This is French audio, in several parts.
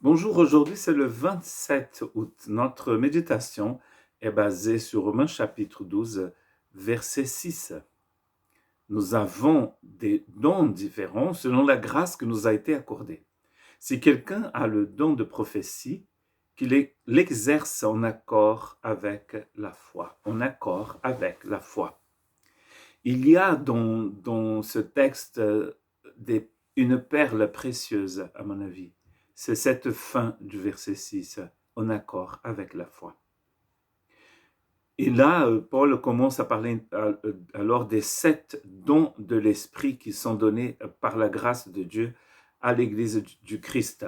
Bonjour, aujourd'hui c'est le 27 août. Notre méditation est basée sur Romains chapitre 12, verset 6. Nous avons des dons différents selon la grâce qui nous a été accordée. Si quelqu'un a le don de prophétie, l'exerce en accord avec la foi. En accord avec la foi. Il y a dans ce texte une perle précieuse, à mon avis. C'est cette fin du verset 6, en accord avec la foi. Et là, Paul commence à parler alors des 7 dons de l'Esprit qui sont donnés par la grâce de Dieu à l'Église du Christ.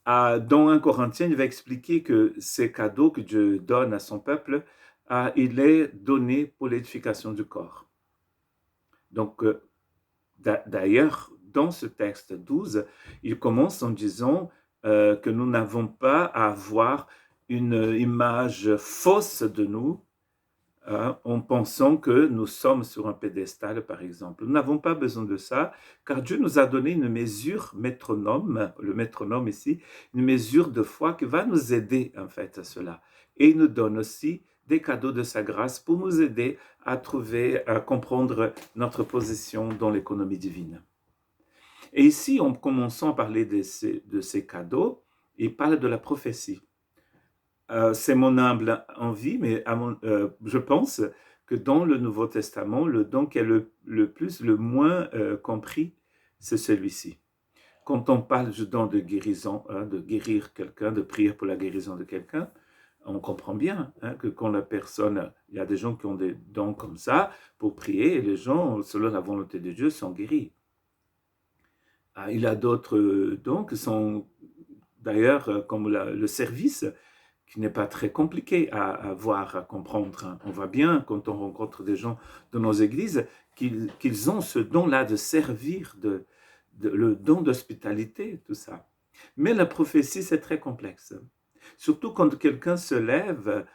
Dans 1 Corinthiens, il va expliquer que ces cadeaux que Dieu donne à son peuple, il est donné pour l'édification du corps. Donc, d'ailleurs, dans ce texte 12, il commence en disant que nous n'avons pas à avoir une image fausse de nous en pensant que nous sommes sur un pédestal, par exemple. Nous n'avons pas besoin de ça, car Dieu nous a donné une mesure métronome, le métronome ici, une mesure de foi qui va nous aider en fait à cela. Et il nous donne aussi des cadeaux de sa grâce pour nous aider à trouver, à comprendre notre position dans l'économie divine. Et ici, en commençant à parler de ces cadeaux, il parle de la prophétie. C'est mon humble envie, mais je pense que dans le Nouveau Testament, le don qui est le moins compris, c'est celui-ci. Quand on parle du don de guérison, de guérir quelqu'un, de prier pour la guérison de quelqu'un, on comprend bien que quand la personne, il y a des gens qui ont des dons comme ça pour prier, et les gens, selon la volonté de Dieu, sont guéris. Il y a d'autres dons qui sont d'ailleurs comme le service, qui n'est pas très compliqué à voir, à comprendre. On voit bien quand on rencontre des gens de nos églises qu'ils ont ce don-là de servir, le don d'hospitalité, tout ça. Mais la prophétie, c'est très complexe. Surtout quand quelqu'un se lève,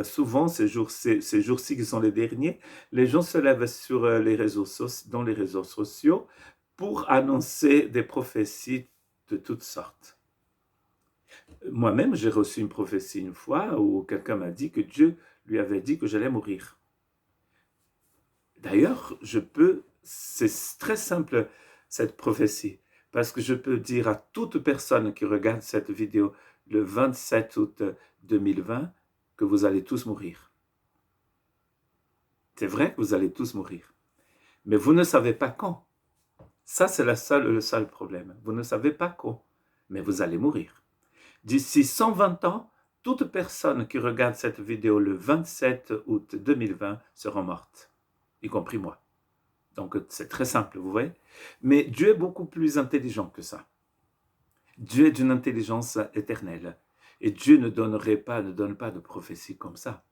souvent ces jours-ci qui sont les derniers, les gens se lèvent sur dans les réseaux sociaux pour annoncer des prophéties de toutes sortes. Moi-même, j'ai reçu une prophétie une fois où quelqu'un m'a dit que Dieu lui avait dit que j'allais mourir. D'ailleurs, c'est très simple cette prophétie, parce que je peux dire à toute personne qui regarde cette vidéo le 27 août 2020 que vous allez tous mourir. C'est vrai que vous allez tous mourir, mais vous ne savez pas quand. Ça, c'est le seul problème. Vous ne savez pas quand, mais vous allez mourir. D'ici 120 ans, toute personne qui regarde cette vidéo le 27 août 2020 sera morte, y compris moi. Donc, c'est très simple, vous voyez. Mais Dieu est beaucoup plus intelligent que ça. Dieu est d'une intelligence éternelle. Et Dieu ne donne pas de prophétie comme ça.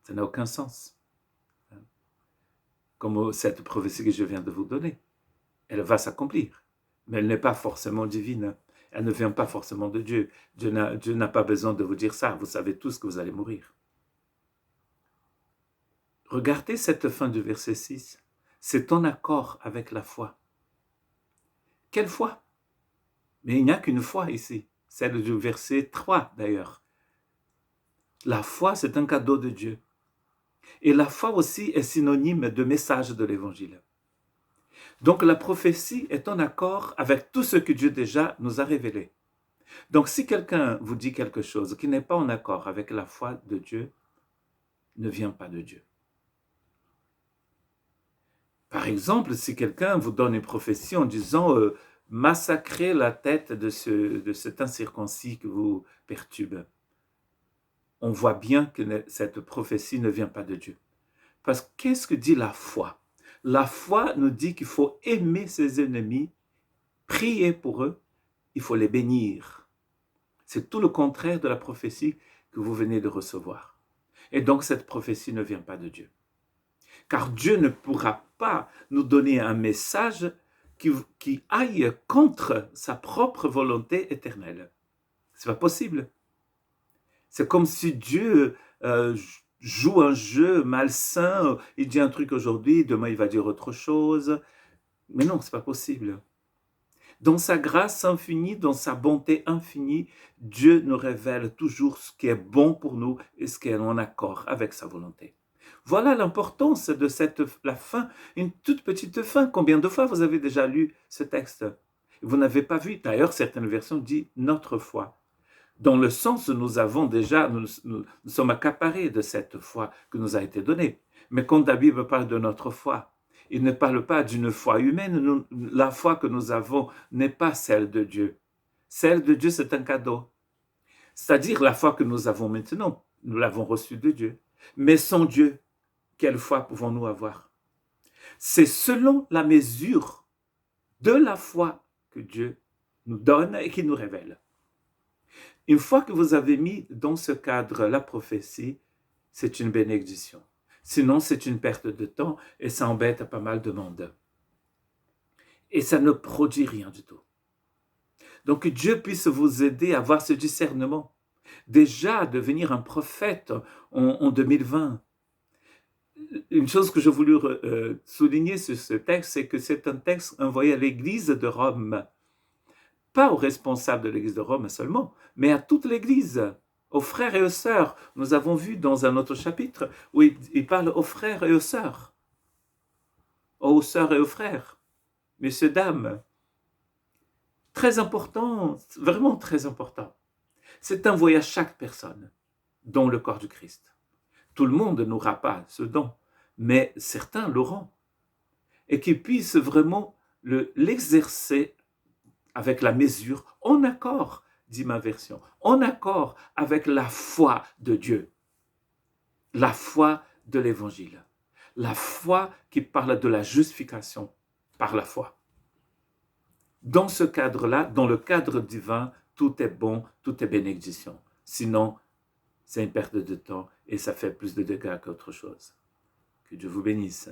Ça n'a aucun sens. Comme cette prophétie que je viens de vous donner. Elle va s'accomplir. Mais elle n'est pas forcément divine. Elle ne vient pas forcément de Dieu. Dieu n'a pas besoin de vous dire ça. Vous savez tous que vous allez mourir. Regardez cette fin du verset 6. C'est en accord avec la foi. Quelle foi? Mais il n'y a qu'une foi ici. Celle du verset 3 d'ailleurs. La foi, c'est un cadeau de Dieu. Et la foi aussi est synonyme de message de l'évangile. Donc la prophétie est en accord avec tout ce que Dieu déjà nous a révélé. Donc si quelqu'un vous dit quelque chose qui n'est pas en accord avec la foi de Dieu, ne vient pas de Dieu. Par exemple, si quelqu'un vous donne une prophétie en disant massacrez la tête de cet incirconcis qui vous perturbe, on voit bien que cette prophétie ne vient pas de Dieu. Parce que qu'est-ce que dit la foi? La foi nous dit qu'il faut aimer ses ennemis, prier pour eux, il faut les bénir. C'est tout le contraire de la prophétie que vous venez de recevoir. Et donc cette prophétie ne vient pas de Dieu. Car Dieu ne pourra pas nous donner un message qui aille contre sa propre volonté éternelle. C'est pas possible. C'est comme si Dieu joue un jeu malsain, il dit un truc aujourd'hui, demain il va dire autre chose. Mais non, c'est pas possible. Dans sa grâce infinie, dans sa bonté infinie, Dieu nous révèle toujours ce qui est bon pour nous et ce qui est en accord avec sa volonté. Voilà l'importance de la fin, une toute petite fin. Combien de fois vous avez déjà lu ce texte? Vous n'avez pas vu, d'ailleurs certaines versions disent notre foi. Dans le sens où nous sommes accaparés de cette foi que nous a été donnée. Mais quand la Bible parle de notre foi, il ne parle pas d'une foi humaine. La foi que nous avons n'est pas celle de Dieu. Celle de Dieu, c'est un cadeau. C'est-à-dire la foi que nous avons maintenant, nous l'avons reçue de Dieu. Mais sans Dieu, quelle foi pouvons-nous avoir? C'est selon la mesure de la foi que Dieu nous donne et qui nous révèle. Une fois que vous avez mis dans ce cadre la prophétie, c'est une bénédiction. Sinon, c'est une perte de temps et ça embête pas mal de monde. Et ça ne produit rien du tout. Donc, que Dieu puisse vous aider à avoir ce discernement. Déjà, devenir un prophète en 2020. Une chose que je voulais souligner sur ce texte, c'est que c'est un texte envoyé à l'Église de Rome. Pas aux responsables de l'Église de Rome seulement, mais à toute l'Église, aux frères et aux sœurs. Nous avons vu dans un autre chapitre où il parle aux frères et aux sœurs et aux frères, messieurs, dames. Très important, vraiment très important. C'est envoyé à chaque personne, dont le corps du Christ. Tout le monde n'aura pas ce don, mais certains l'auront. Et qu'ils puissent vraiment l'exercer avec la mesure, en accord, dit ma version, en accord avec la foi de Dieu, la foi de l'Évangile, la foi qui parle de la justification par la foi. Dans ce cadre-là, dans le cadre divin, tout est bon, tout est bénédiction. Sinon, c'est une perte de temps et ça fait plus de dégâts qu'autre chose. Que Dieu vous bénisse.